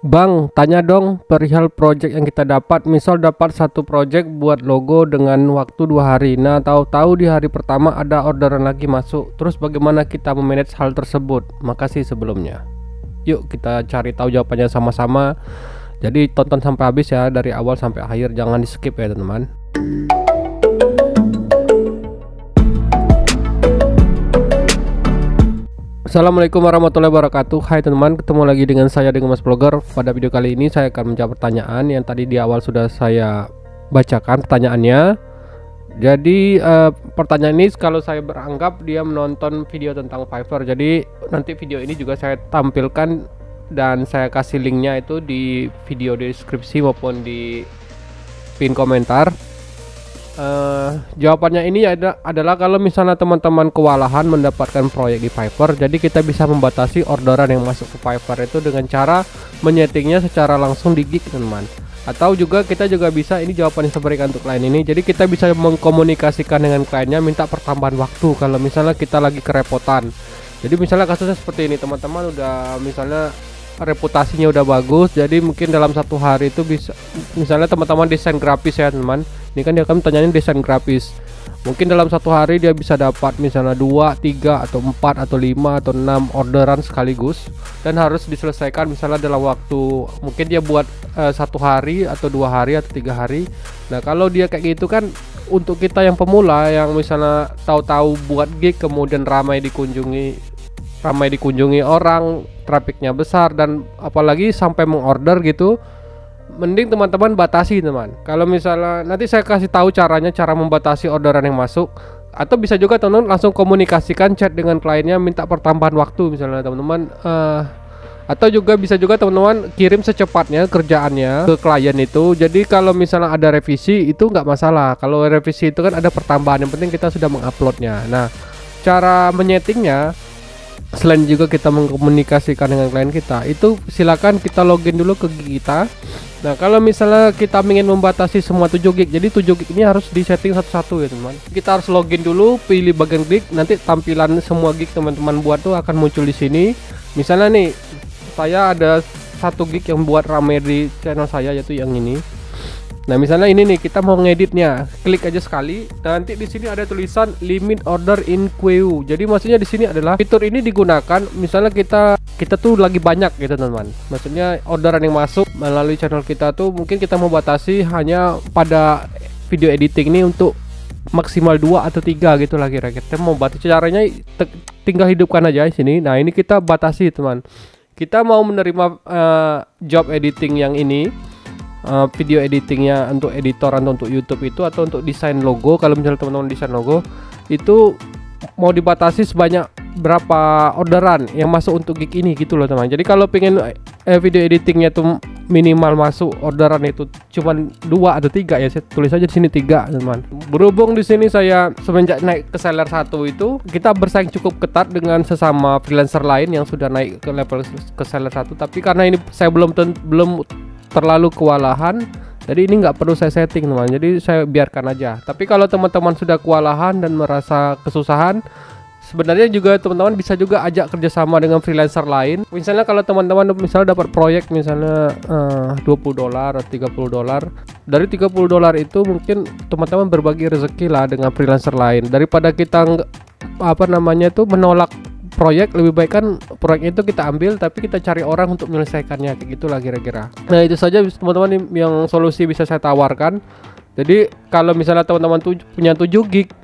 Bang, tanya dong perihal project yang kita dapat. Misal dapat satu project buat logo dengan waktu 2 hari. Nah, tahu-tahu di hari pertama ada orderan lagi masuk. Terus bagaimana kita memanage hal tersebut? Makasih sebelumnya. Yuk kita cari tahu jawabannya sama-sama. Jadi tonton sampai habis ya, dari awal sampai akhir. Jangan di skip ya teman-teman. Assalamualaikum warahmatullahi wabarakatuh. Hai teman-teman, ketemu lagi dengan saya dengan Mas Vlogger. Pada video kali ini saya akan menjawab pertanyaan yang tadi di awal sudah saya bacakan pertanyaannya. Jadi pertanyaan ini kalau saya beranggap dia menonton video tentang Fiverr. Jadi nanti video ini juga saya tampilkan dan saya kasih linknya itu di video deskripsi maupun di pin komentar. Jawabannya ini adalah kalau misalnya teman-teman kewalahan mendapatkan proyek di Fiverr, jadi kita bisa membatasi orderan yang masuk ke Fiverr itu dengan cara menyetingnya secara langsung di Gig teman-teman. Atau juga kita juga bisa, ini jawaban yang saya berikan untuk klien ini, jadi kita bisa mengkomunikasikan dengan kliennya minta pertambahan waktu kalau misalnya kita lagi kerepotan. Jadi misalnya kasusnya seperti ini, teman-teman udah misalnya reputasinya udah bagus, jadi mungkin dalam 1 hari itu bisa, misalnya teman-teman desain grafis ya teman, ini kan dia akan tanyain desain grafis, mungkin dalam 1 hari dia bisa dapat misalnya 2, 3 atau 4 atau 5 atau 6 orderan sekaligus dan harus diselesaikan misalnya dalam waktu, mungkin dia buat 1 hari atau 2 hari atau 3 hari. Nah kalau dia kayak gitu kan, untuk kita yang pemula yang misalnya tahu-tahu buat gig kemudian ramai dikunjungi orang, trafiknya besar dan apalagi sampai mengorder gitu, mending teman-teman batasi teman. Kalau misalnya nanti saya kasih tahu cara membatasi orderan yang masuk, atau bisa juga teman-teman langsung komunikasikan chat dengan kliennya minta pertambahan waktu misalnya teman-teman, atau juga bisa juga teman-teman kirim secepatnya kerjaannya ke klien itu. Jadi kalau misalnya ada revisi itu nggak masalah, kalau revisi itu kan ada pertambahan, yang penting kita sudah menguploadnya. Nah cara menyetingnya, selain juga kita mengkomunikasikan dengan klien kita, itu silakan kita login dulu ke gig kita. Nah kalau misalnya kita ingin membatasi semua 7 gig, jadi 7 gig ini harus disetting satu-satu ya teman. Kita harus login dulu, pilih bagian gig, nanti tampilan semua gig teman-teman buat tuh akan muncul di sini. Misalnya nih, saya ada 1 gig yang buat rame di channel saya, yaitu yang ini. Nah misalnya ini nih, kita mau ngeditnya, klik aja sekali. Nanti di sini ada tulisan limit order in queue. Jadi maksudnya di sini adalah fitur ini digunakan misalnya kita tuh lagi banyak gitu teman-teman. Maksudnya orderan yang masuk melalui channel kita tuh mungkin kita mau batasi hanya pada video editing ini untuk maksimal 2 atau 3 gitu lah kira-kira. Kita mau batasi, caranya tinggal hidupkan aja di sini. Nah ini kita batasi teman. Kita mau menerima job editing yang ini, video editingnya untuk editor atau untuk YouTube itu, atau untuk desain logo. Kalau misalnya teman-teman desain logo itu mau dibatasi sebanyak berapa orderan yang masuk untuk gig ini gitu loh teman. Jadi kalau pengen video editingnya tuh minimal masuk orderan itu cuman 2 atau 3 ya, saya tulis aja di sini 3 teman. Berhubung di sini saya semenjak naik ke seller 1 itu kita bersaing cukup ketat dengan sesama freelancer lain yang sudah naik ke level ke seller 1, tapi karena ini saya belum terlalu kewalahan, jadi ini nggak perlu saya setting teman, jadi saya biarkan aja. Tapi kalau teman-teman sudah kewalahan dan merasa kesusahan, sebenarnya juga teman-teman bisa juga ajak kerjasama dengan freelancer lain. Misalnya kalau teman-teman misalnya dapat proyek misalnya $20 atau $30, dari $30 itu mungkin teman-teman berbagi rezeki lah dengan freelancer lain, daripada kita menolak proyek. Lebih baik kan proyek itu kita ambil tapi kita cari orang untuk menyelesaikannya, kayak gitulah kira-kira. Nah itu saja teman-teman yang solusi bisa saya tawarkan. Jadi kalau misalnya teman-teman punya 7 gig,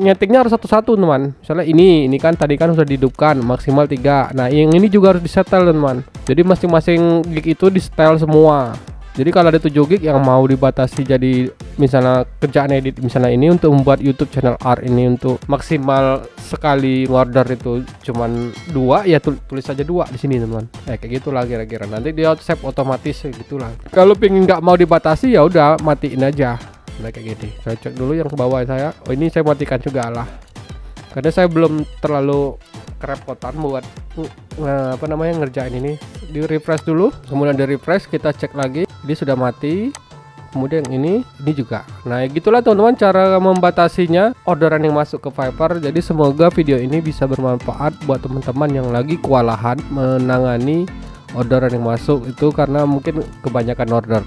nyetingnya harus satu-satu teman. Misalnya ini kan tadi kan sudah dihidupkan maksimal 3. Nah yang ini juga harus disetel teman. Jadi masing-masing gig itu di setel semua. Jadi kalau ada 7 gig yang mau dibatasi, jadi misalnya kerjaan edit misalnya ini untuk membuat YouTube channel art ini untuk maksimal sekali order itu cuman 2 ya, tulis aja 2 di sini teman. Kayak gitulah kira-kira. Nanti dia save otomatis gitulah. Kalau pengen nggak mau dibatasi ya udah matiin aja. Nah kayak gini. Saya cek dulu yang ke bawah saya. Oh ini saya matikan juga lah. Karena saya belum terlalu kerepotan buat ngerjain ini. Di refresh dulu, kemudian di refresh kita cek lagi, dia sudah mati. Kemudian ini juga. Nah gitulah teman-teman cara membatasinya orderan yang masuk ke Fiverr. Jadi semoga video ini bisa bermanfaat buat teman-teman yang lagi kewalahan menangani orderan yang masuk itu karena mungkin kebanyakan order.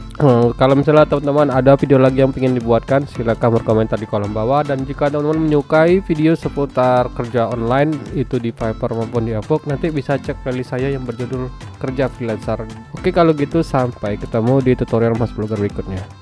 Kalau misalnya teman-teman ada video lagi yang ingin dibuatkan, silakan berkomentar di kolom bawah. Dan jika teman-teman menyukai video seputar kerja online itu di Fiverr maupun di Upwork, nanti bisa cek playlist saya yang berjudul kerja freelancer. Oke, kalau gitu sampai ketemu di tutorial Mas Blogger berikutnya.